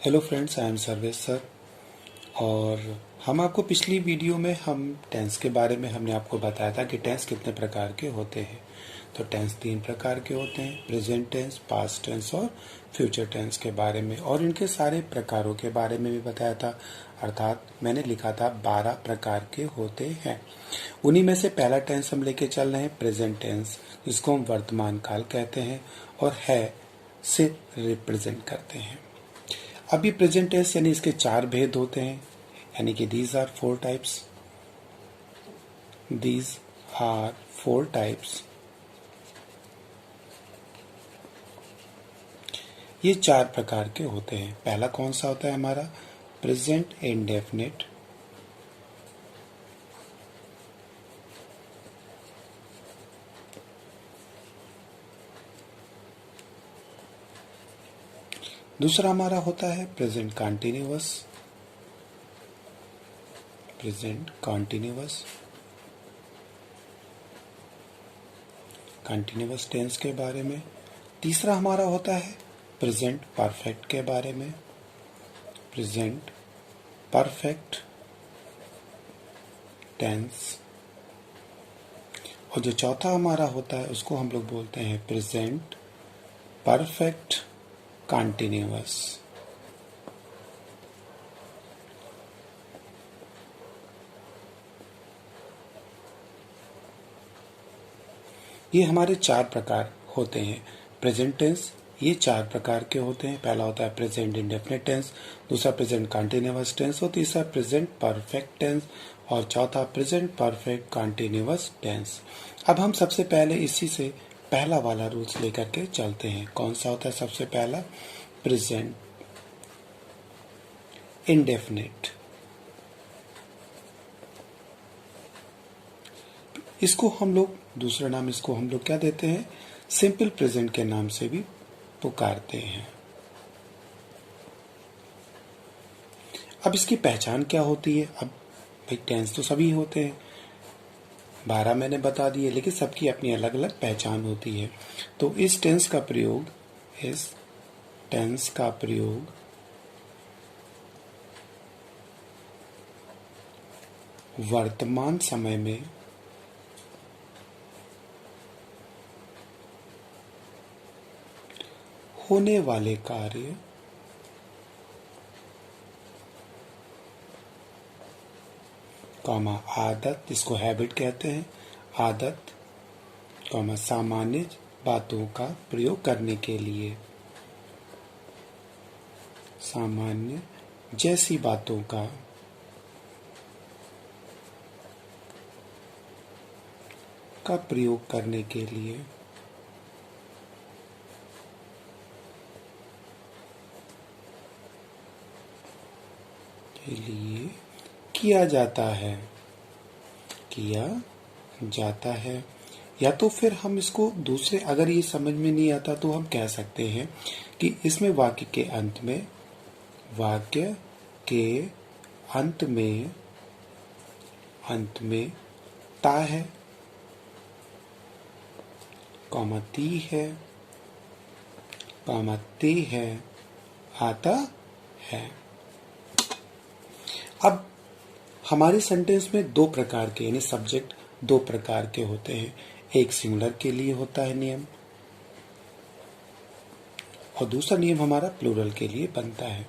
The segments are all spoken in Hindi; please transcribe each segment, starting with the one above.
Hello friends, I am Sarvesh sir. और हम आपको पिछली वीडियो में हम टेंस के बारे में हमने आपको बताया था कि टेंस कितने प्रकार के होते हैं। तो टेंस 3 प्रकार के होते हैं, प्रेजेंट टेंस, पास्ट टेंस और फ्यूचर टेंस के बारे में, और इनके सारे प्रकारों के बारे में भी बताया था। अर्थात मैंने लिखा था 12 प्रकार के होते हैं। उन्हीं में से पहला टेंस हम लेके चल रहे हैं, प्रेजेंट टेंस, जिसको हम वर्तमान काल कहते हैं और है से रिप्रेजेंट करते हैं। अभी प्रेजेंट टेंस यानी इसके 4 भेद होते हैं, यानी कि these are 4 types. These are 4 types. ये 4 प्रकार के होते हैं। पहला कौन सा होता है हमारा? प्रेजेंट इंडेफिनिट, दूसरा हमारा होता है present continuous. Present continuous, continuous tense के बारे में। तीसरा हमारा होता है प्रेजेंट परफेक्ट के बारे में, प्रेजेंट परफेक्ट टेंस। और जो चौथा हमारा होता है उसको हम लोग बोलते हैं प्रेजेंट परफेक्ट कॉन्टिन्यूअस। ये हमारे 4 प्रकार होते हैं। प्रेजेंट टेंस ये 4 प्रकार के होते हैं। पहला होता है प्रेजेंट इंडेफिनिट टेंस, दूसरा प्रेजेंट कॉन्टिन्यूअस टेंस और तीसरा प्रेजेंट परफेक्ट टेंस और चौथा प्रेजेंट परफेक्ट कॉन्टिन्यूअस टेंस। अब हम सबसे पहले इसी से पहला वाला रूल्स लेकर के चलते हैं। कौन सा होता है सबसे पहला? Present indefinite. इसको हम लोग दूसरा नाम इसको हम लोग क्या देते हैं? सिंपल प्रेजेंट के नाम से भी पुकारते हैं। अब इसकी पहचान क्या होती है? अब भाई टेंस तो सभी होते हैं, 12 मैंने बता दिए, लेकिन सबकी अपनी अलग अलग पहचान होती है। तो इस टेंस का प्रयोग वर्तमान समय में होने वाले कार्य आदत, इसको हैबिट कहते हैं, आदत सामान्य बातों का प्रयोग करने के लिए, सामान्य जैसी बातों का प्रयोग करने के लिए किया जाता है। या तो फिर हम इसको दूसरे, अगर ये समझ में नहीं आता तो हम कह सकते हैं कि इसमें वाक्य के अंत में ता है, ती है, ते है, आता है। अब हमारे सेंटेंस में 2 प्रकार के यानी सब्जेक्ट 2 प्रकार के होते हैं। एक सिंगुलर के लिए होता है नियम, और दूसरा नियम हमारा प्लूरल के लिए बनता है।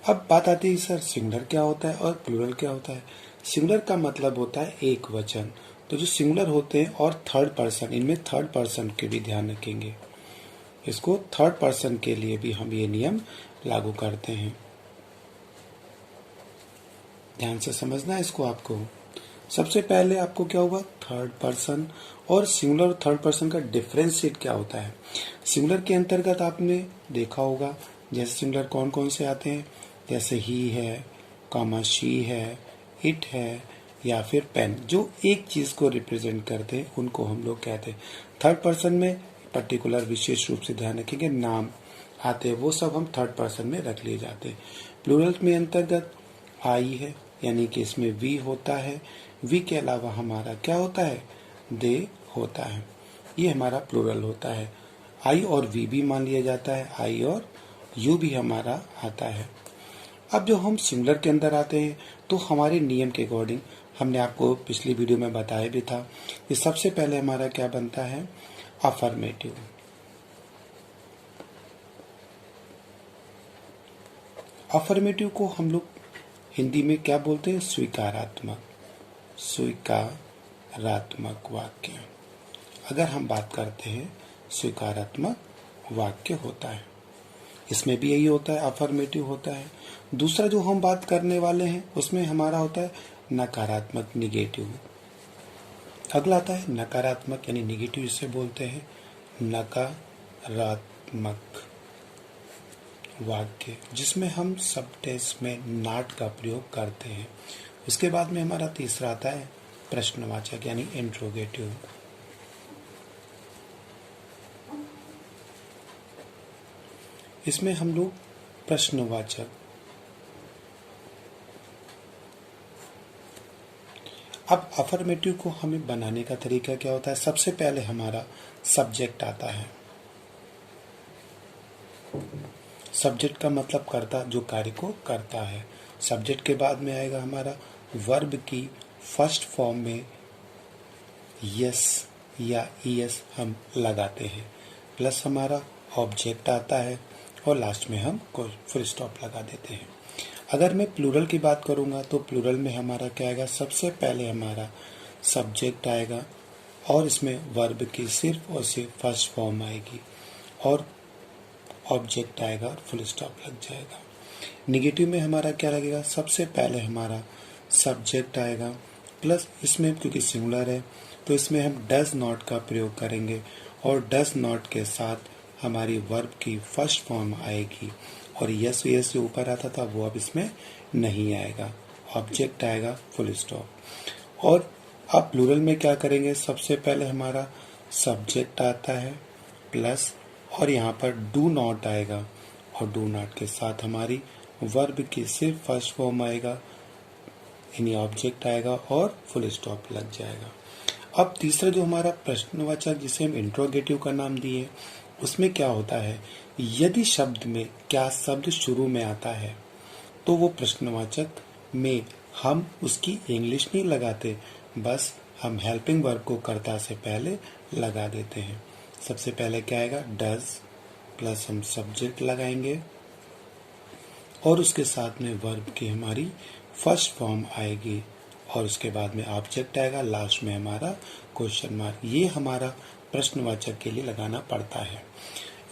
अब बात आती है सर सिंगुलर क्या होता है और प्लूरल क्या होता है? सिंगुलर का मतलब होता है एक वचन। तो जो सिंगुलर होते हैं और थर्ड पर्सन, इनमें थर्ड पर्सन के भी ध्यान रखेंगे। इसको थर्ड पर्सन के लिए भी हम ये नियम लागू करते हैं। ध्यान से समझना है इसको आपको। सबसे पहले आपको क्या होगा? थर्ड पर्सन और सिंगुलर और थर्ड पर्सन का डिफरेंशिएट क्या होता है। सिंगुलर के अंतर्गत आपने देखा होगा जैसे सिंगुलर कौन कौन से आते हैं, जैसे ही है, शी है, इट है, या फिर पेन, जो एक चीज को रिप्रेजेंट करते हैं उनको हम लोग कहते हैं। थर्ड पर्सन में पर्टिकुलर विशेष रूप से ध्यान रखेंगे, नाम आते हैं, वो सब हम थर्ड पर्सन में रख लिए जाते हैं। प्लूरल में अंतर्गत आई है, यानी कि इसमें वी होता है। वी के अलावा हमारा क्या होता है? दे होता है। ये हमारा प्लूरल होता है। आई और वी भी मान लिया जाता है, आई और यू भी हमारा आता है। अब जो हम सिंगुलर के अंदर आते हैं तो हमारे नियम के अकॉर्डिंग, हमने आपको पिछली वीडियो में बताया भी था कि सबसे पहले हमारा क्या बनता है, अफर्मेटिव। अफर्मेटिव को हम लोग हिंदी में क्या बोलते हैं, स्वीकारात्मक। स्वीकारात्मक वाक्य, अगर हम बात करते हैं स्वीकारात्मक वाक्य होता है, इसमें भी यही होता है, अफर्मेटिव होता है। दूसरा जो हम बात करने वाले हैं उसमें हमारा होता है नकारात्मक, निगेटिव। अगला आता है नकारात्मक यानी निगेटिव, जिसे बोलते हैं नकारात्मक वाक्य, जिसमें हम सबटेंस में नॉट का प्रयोग करते हैं। उसके बाद में हमारा तीसरा आता है प्रश्नवाचक यानी इंट्रोगेटिव। इसमें हम लोग प्रश्नवाचक, अब अफर्मेटिव को हमें बनाने का तरीका क्या होता है, सबसे पहले हमारा सब्जेक्ट आता है। सब्जेक्ट का मतलब कर्ता, जो कार्य को करता है। सब्जेक्ट के बाद में आएगा हमारा वर्ब की फर्स्ट फॉर्म में यस या ईएस हम लगाते हैं, प्लस हमारा ऑब्जेक्ट आता है और लास्ट में हम फुल स्टॉप लगा देते हैं। अगर मैं प्लूरल की बात करूंगा तो प्लूरल में हमारा क्या आएगा, सबसे पहले हमारा सब्जेक्ट आएगा और इसमें वर्ब की सिर्फ और सिर्फ फर्स्ट फॉर्म आएगी और ऑब्जेक्ट आएगा और फुल स्टॉप लग जाएगा। निगेटिव में हमारा क्या लगेगा, सबसे पहले हमारा सब्जेक्ट आएगा प्लस इसमें क्योंकि सिंगुलर है तो इसमें हम डज नॉट का प्रयोग करेंगे और डज नॉट के साथ हमारी वर्ब की फर्स्ट फॉर्म आएगी और यस यस जो ऊपर आता था वो अब इसमें नहीं आएगा, ऑब्जेक्ट आएगा, फुल स्टॉप। और अब प्लूरल में क्या करेंगे, सबसे पहले हमारा सब्जेक्ट आता है प्लस और यहाँ पर डू नॉट आएगा और डू नॉट के साथ हमारी वर्ब की सिर्फ फर्स्ट फॉर्म आएगा, यानी ऑब्जेक्ट आएगा और फुल स्टॉप लग जाएगा। अब तीसरा जो हमारा प्रश्नवाचक, जिसे हम इंट्रोगेटिव का नाम दिए, उसमें क्या होता है, यदि शब्द में क्या शब्द शुरू में आता है तो वो प्रश्नवाचक में हम उसकी इंग्लिश नहीं लगाते, बस हम हेल्पिंग वर्ब को कर्ता से पहले लगा देते हैं। सबसे पहले क्या आएगा, डज प्लस हम सब्जेक्ट लगाएंगे और उसके साथ में वर्ब की हमारी फर्स्ट फॉर्म आएगी और उसके बाद में ऑब्जेक्ट आएगा, लास्ट में हमारा क्वेश्चन मार्क। ये हमारा प्रश्नवाचक के लिए लगाना पड़ता है।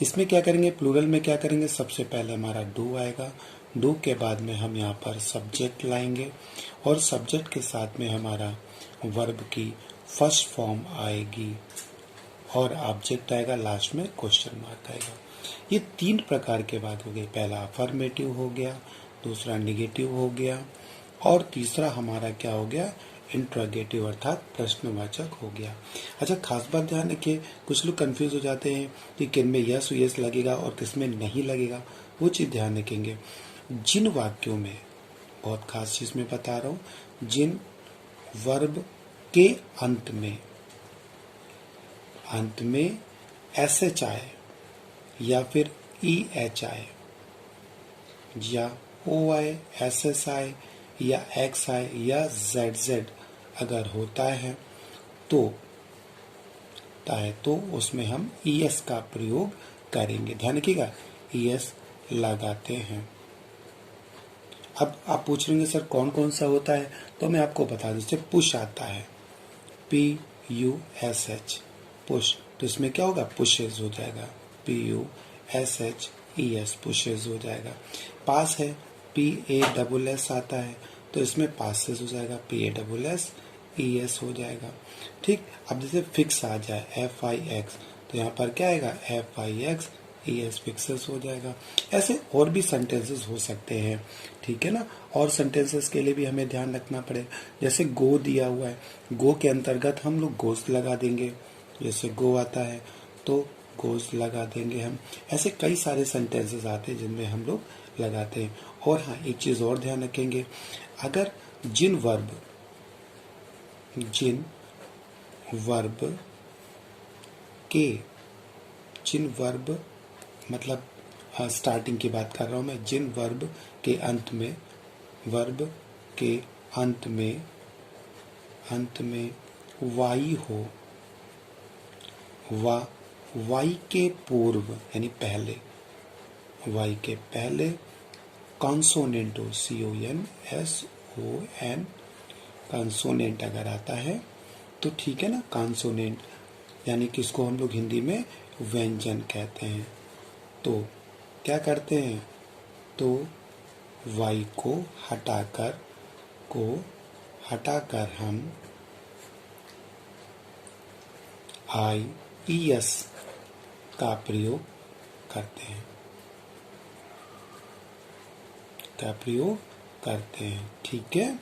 इसमें क्या करेंगे, प्लूरल में क्या करेंगे, सबसे पहले हमारा डू आएगा, डू के बाद में हम यहाँ पर सब्जेक्ट लाएंगे और सब्जेक्ट के साथ में हमारा वर्ब की फर्स्ट फॉर्म आएगी और ऑब्जेक्ट आएगा, लास्ट में क्वेश्चन मार्क आएगा। ये तीन प्रकार के बात हो गई, पहला अफर्मेटिव हो गया, दूसरा निगेटिव हो गया और तीसरा हमारा क्या हो गया, इंट्रोगेटिव अर्थात प्रश्नवाचक हो गया। अच्छा, खास बात ध्यान रखिए, कुछ लोग कंफ्यूज हो जाते हैं कि किन में यस यस लगेगा और किस में नहीं लगेगा, वो चीज़ ध्यान रखेंगे। जिन वाक्यों में, बहुत खास चीज़ में बता रहा हूँ, जिन वर्ब के अंत में एस एच आए या फिर ई एच आए या ओ आए, एस एस आए या एक्स आए या जेड जेड अगर होता है तो उसमें हम ई एस का प्रयोग करेंगे। ध्यान रखिएगा, ई एस लगाते हैं। अब आप पूछ लेंगे सर कौन कौन सा होता है, तो मैं आपको बता दूं, जैसे पुश आता है, PUSH, पुश, तो इसमें क्या होगा, पुशेज हो जाएगा, PUSHES, पुशेज हो जाएगा। पास है, PASS आता है, तो इसमें पासेस हो जाएगा, PASSES हो जाएगा। ठीक, अब जैसे फिक्स आ जाए, FIX, तो यहाँ पर क्या आएगा, FIXES, फिक्सेस हो जाएगा। ऐसे और भी सेंटेंसेस हो सकते हैं, ठीक है ना। और सेंटेंसेस के लिए भी हमें ध्यान रखना पड़ेगा, जैसे गो दिया हुआ है, गो के अंतर्गत हम लोग गोश्त लगा देंगे, जैसे गो आता है तो गोश्त लगा देंगे हम। ऐसे कई सारे सेंटेंसेस आते हैं जिनमें हम लोग लगाते हैं। और हाँ, एक चीज़ और ध्यान रखेंगे, अगर जिन वर्ब मतलब स्टार्टिंग की बात कर रहा हूं मैं, जिन वर्ब के अंत में वाई हो, वाई के पूर्व यानी पहले, वाई के पहले कॉन्सोनेंट हो, CONSON, कॉन्सोनेंट अगर आता है तो ठीक है ना। कॉन्सोनेंट यानी कि इसको हम लोग हिंदी में व्यंजन कहते हैं। तो क्या करते हैं, तो वाई को हटाकर हम IES का प्रयोग करते हैं, ठीक है।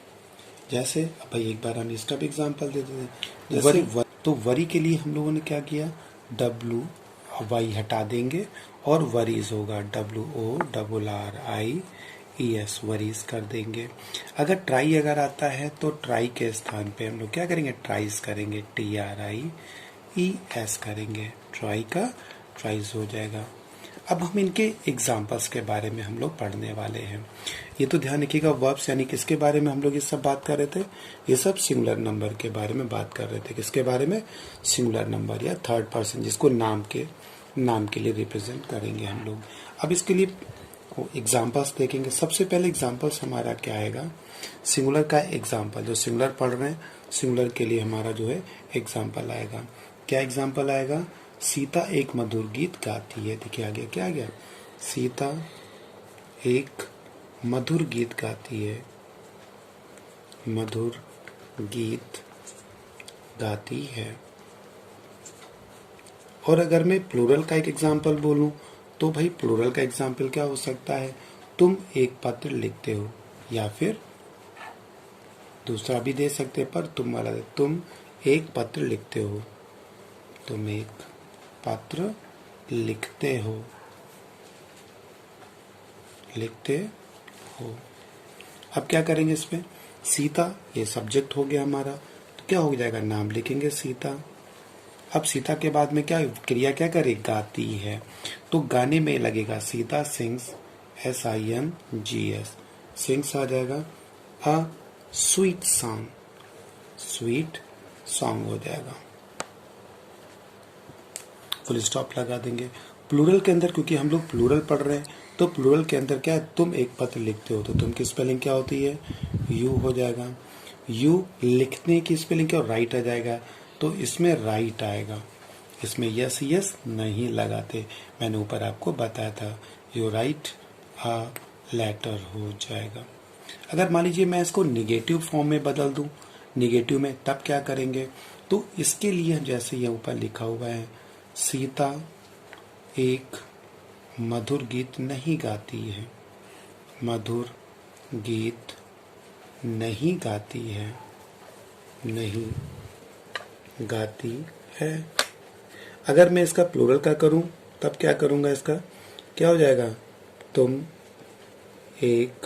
जैसे भाई एक बार हम इसका भी एग्जाम्पल दे देते हैं। जैसे तो वरी के लिए हम लोगों ने क्या किया, W वाई हटा देंगे और वरीज होगा, WORRIES, वरीज कर देंगे। अगर ट्राई अगर आता है तो ट्राई के स्थान पे हम लोग क्या करेंगे, ट्राइज करेंगे, TRIES करेंगे, ट्राई का ट्राइज हो जाएगा। अब हम इनके एग्जाम्पल्स के बारे में हम लोग पढ़ने वाले हैं। ये तो ध्यान रखिएगा, वर्ब्स यानी किसके बारे में हम लोग ये सब बात कर रहे थे, ये सब सिंगुलर नंबर के बारे में बात कर रहे थे। किसके बारे में, सिंगुलर नंबर या थर्ड पर्सन, जिसको नाम के लिए रिप्रेजेंट करेंगे हम लोग। अब इसके लिए एग्जाम्पल्स देखेंगे। सबसे पहले एग्जाम्पल्स हमारा क्या आएगा, सिंगुलर का एग्जाम्पल, जो सिंगुलर पढ़ रहे हैं सिंगुलर के लिए हमारा जो है एग्जाम्पल आएगा। क्या एग्जाम्पल आएगा, सीता एक मधुर गीत गाती है। देखिए आगे क्या आ गया, सीता एक मधुर गीत गाती है, मधुर गीत गाती है। और अगर मैं प्लूरल का एक एग्जाम्पल बोलूं तो भाई प्लूरल का एग्जाम्पल क्या हो सकता है, तुम एक पत्र लिखते हो, या फिर दूसरा भी दे सकते पर तुम वाला, तुम एक पत्र लिखते हो, तुम एक पत्र लिखते हो। अब क्या करेंगे इसमें, सीता ये सब्जेक्ट हो गया हमारा, तो क्या हो जाएगा, नाम लिखेंगे सीता। अब सीता के बाद में क्या क्रिया क्या करे, गाती है, तो गाने में लगेगा सीता सिंग्स, SINGS, सिंग्स आ जाएगा, अ स्वीट सॉन्ग हो जाएगा, फुल स्टॉप लगा देंगे। प्लूरल के अंदर क्योंकि हम लोग प्लूरल पढ़ रहे हैं, तो प्लूरल के अंदर क्या है, तुम एक पत्र लिखते हो, तो तुम की स्पेलिंग क्या होती है, यू हो जाएगा। यू लिखने की स्पेलिंग क्या, राइट आ जाएगा, तो इसमें राइट आएगा, इसमें यस नहीं लगाते, मैंने ऊपर आपको बताया था, यू राइट अ लेटर हो जाएगा। अगर मान लीजिए मैं इसको निगेटिव फॉर्म में बदल दूं, निगेटिव में, तब क्या करेंगे, तो इसके लिए जैसे ये ऊपर लिखा हुआ है, सीता एक मधुर गीत नहीं गाती है, मधुर गीत नहीं गाती है, नहीं गाती है। अगर मैं इसका प्लूरल का करूं तब क्या करूंगा, इसका क्या हो जाएगा, तुम एक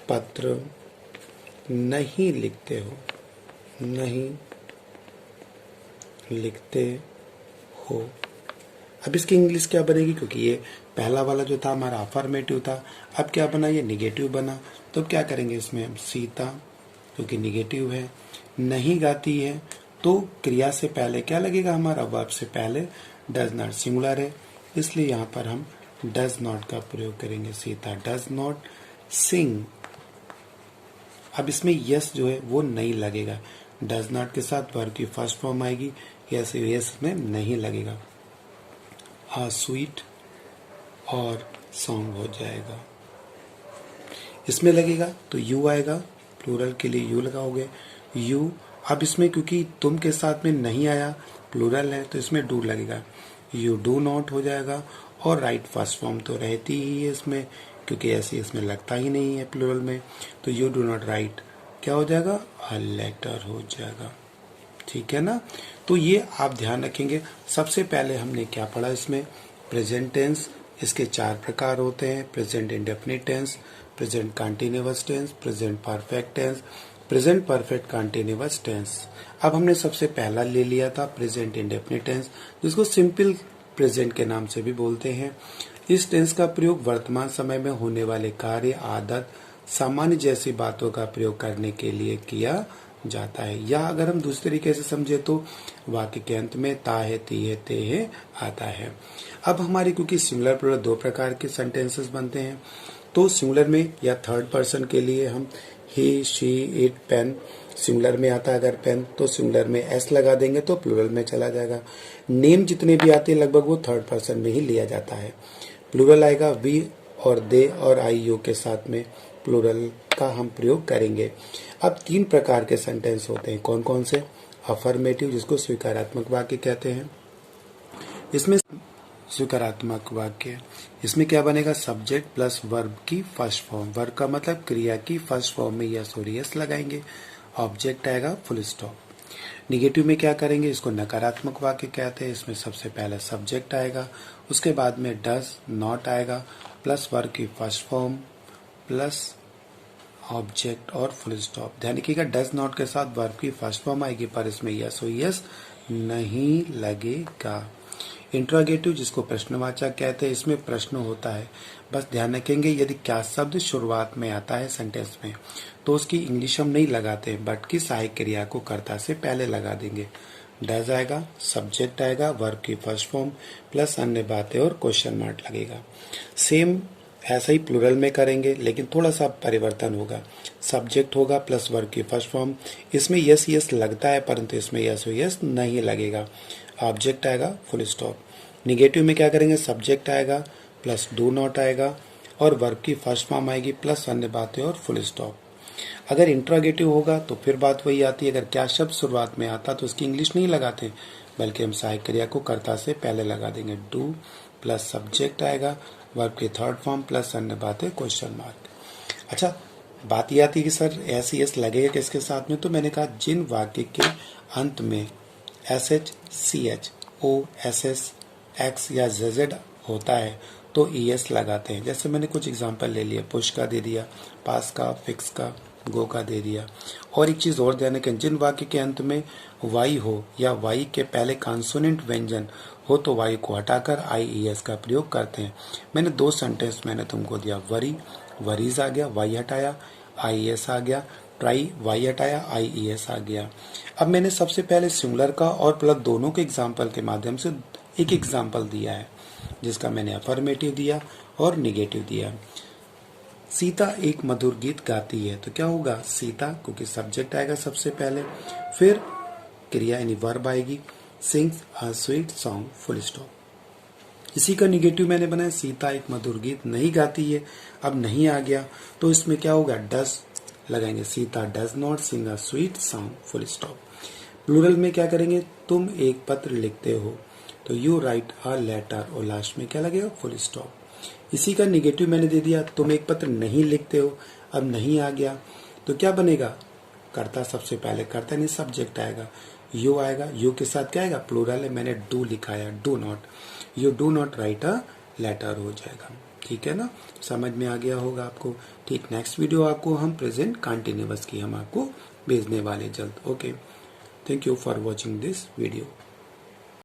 पत्र नहीं लिखते हो, नहीं लिखते हो। अब इसकी इंग्लिश क्या बनेगी, क्योंकि ये पहला वाला जो था हमारा अफर्मेटिव था, अब क्या बना, ये निगेटिव बना, तो क्या करेंगे इसमें हम, सीता क्योंकि निगेटिव है, नहीं गाती है, तो क्रिया से पहले क्या लगेगा हमारा, वर्ब से पहले डज नॉट, सिंगुलर है इसलिए यहाँ पर हम डज नॉट का प्रयोग करेंगे, सीता डज नॉट सिंग। अब इसमें यस जो है वो नहीं लगेगा, डज नॉट के साथ वर्ब की फर्स्ट फॉर्म आएगी, यस में नहीं लगेगा, आ स्वीट और सॉन्ग हो जाएगा। इसमें लगेगा तो यू आएगा, प्लूरल के लिए यू लगाओगे, यू। अब इसमें क्योंकि तुम के साथ में नहीं आया, प्लूरल है, तो इसमें डू लगेगा, यू डू नॉट हो जाएगा। और राइट फर्स्ट फॉर्म तो रहती ही है इसमें, क्योंकि ऐसे इसमें लगता ही नहीं है प्लूरल में, तो यू डू नॉट राइट क्या हो जाएगा, अ लेटर हो जाएगा, ठीक है ना। तो ये आप ध्यान रखेंगे। सबसे पहले हमने क्या पढ़ा इसमें, प्रेजेंट टेंस, इसके 4 प्रकार होते हैं, present indefinite tense, present continuous tense, present perfect tense, present perfect continuous tense. अब हमने सबसे पहला ले लिया था प्रेजेंट इंडेफिनिट टेंस, जिसको सिंपल प्रेजेंट के नाम से भी बोलते हैं। इस टेंस का प्रयोग वर्तमान समय में होने वाले कार्य, आदत, सामान्य जैसी बातों का प्रयोग करने के लिए किया जाता है। या अगर हम दूसरे तरीके से समझे तो वाक्य के अंत में ता है, ती है, ते है आता है। अब हमारे क्योंकि सिंगुलर प्लूरल दो प्रकार के सेंटेंसेस बनते हैं, तो सिंगुलर में या थर्ड पर्सन के लिए हम ही, शी, इट, पेन सिंगुलर में आता है। अगर पेन तो सिंगुलर में एस लगा देंगे तो प्लूरल में चला जाएगा। नेम जितने भी आते हैं लगभग वो थर्ड पर्सन में ही लिया जाता है। प्लूरल आएगा वी और दे और आई यू के साथ में प्लूरल का हम प्रयोग करेंगे। अब तीन प्रकार के सेंटेंस होते हैं, कौन कौन से? अफर्मेटिव, जिसको स्वीकारात्मक वाक्य कहते हैं। इसमें स्वीकारात्मक वाक्य, इसमें क्या बनेगा? सब्जेक्ट प्लस वर्ब की फर्स्ट फॉर्म, वर्ब का मतलब क्रिया की फर्स्ट फॉर्म में यस और यस लगाएंगे, ऑब्जेक्ट आएगा, फुल स्टॉप। निगेटिव में क्या करेंगे? इसको नकारात्मक वाक्य कहते हैं। इसमें सबसे पहले सब्जेक्ट आएगा, उसके बाद में डज, नॉट आएगा, प्लस वर्ब की फर्स्ट फॉर्म प्लस ऑब्जेक्ट और फुल स्टॉप। ध्यान रखिएगा डज नॉट के साथ वर्ब की फर्स्ट फॉर्म आएगी, पर इसमें यस और यस नहीं लगेगा। इंट्रोगेटिव, जिसको प्रश्नवाचक कहते हैं, इसमें प्रश्न होता है। बस ध्यान रखेंगे यदि क्या शब्द शुरुआत में आता है सेंटेंस में तो उसकी इंग्लिश हम नहीं लगाते, बट की सहायक क्रिया को कर्ता से पहले लगा देंगे। डज आएगा, सब्जेक्ट आएगा, वर्ब की फर्स्ट फॉर्म प्लस अन्य बातें और क्वेश्चन मार्क लगेगा। सेम ऐसा ही प्लूरल में करेंगे, लेकिन थोड़ा सा परिवर्तन होगा। सब्जेक्ट होगा प्लस वर्ब की फर्स्ट फॉर्म, इसमें यस यस लगता है परंतु इसमें यस और यस नहीं लगेगा। ऑब्जेक्ट आएगा, फुल स्टॉप। निगेटिव में क्या करेंगे? सब्जेक्ट आएगा प्लस डू नॉट आएगा और वर्ब की फर्स्ट फॉर्म आएगी प्लस अन्य बातें और फुल स्टॉप। अगर इंट्रोगेटिव होगा तो फिर बात वही आती है, अगर क्या शब्द शुरुआत में आता तो उसकी इंग्लिश नहीं लगाते, बल्कि हम सहायक क्रिया को कर्ता से पहले लगा देंगे। डू प्लस सब्जेक्ट आएगा, वर्ब की थर्ड फॉर्म प्लस अन्य बातें क्वेश्चन मार्क। अच्छा, बात यह आती है कि सर एस एस लगेगा किसके साथ में? तो मैंने कहा जिन वाक्य के अंत में एस एच, सी एच, ओ, एस एस, एक्स या जेड होता है तो ई एस लगाते हैं। जैसे मैंने कुछ एग्जांपल ले लिया, पुश का दे दिया, पास का, फिक्स का, गो का दे दिया। और एक चीज और ध्यान रखें, जिन वाक्य के अंत में वाई हो या वाई के पहले कॉन्सोनेंट व्यंजन हो तो वाई को हटाकर आई ई एस का प्रयोग करते हैं। मैंने दो सेंटेंस मैंने तुमको दिया, वरी, वरीज आ गया, वाई हटाया, आई एस आ गया, ट्राई, वाई हटाया, आई ई एस आ गया। अब मैंने सबसे पहले सिंगुलर का और प्लस दोनों के एग्जाम्पल के माध्यम से एक एग्जाम्पल दिया है, जिसका मैंने अफर्मेटिव दिया और निगेटिव दिया। सीता एक मधुर गीत गाती है, तो क्या होगा? सीता, क्योंकि सब्जेक्ट आएगा सबसे पहले, फिर क्रिया यानी वर्ब आएगी, sings a sweet song, full stop. इसी का निगेटिव मैंने बनाया, सीता एक मधुर गीत नहीं गाती है। अब नहीं आ गया तो इसमें क्या होगा? डज लगाएंगे, Sita does not sing a sweet song, full stop. Plural में क्या करेंगे? तुम एक पत्र लिखते हो, तो यू राइट अ लेटर, और लास्ट में क्या लगेगा? Full stop. इसी का निगेटिव मैंने दे दिया, तुम एक पत्र नहीं लिखते हो। अब नहीं आ गया तो क्या बनेगा? कर्ता सबसे पहले, कर्ता नहीं सब्जेक्ट आएगा, यू आएगा, यू के साथ क्या आएगा? प्लूरल है, मैंने डू लिखाया, do not, you do not write a letter हो जाएगा। ठीक है ना, समझ में आ गया होगा आपको। ठीक, नेक्स्ट वीडियो आपको हम प्रेजेंट कंटिन्यूअस की हम आपको भेजने वाले जल्द। Okay, thank you for watching this video.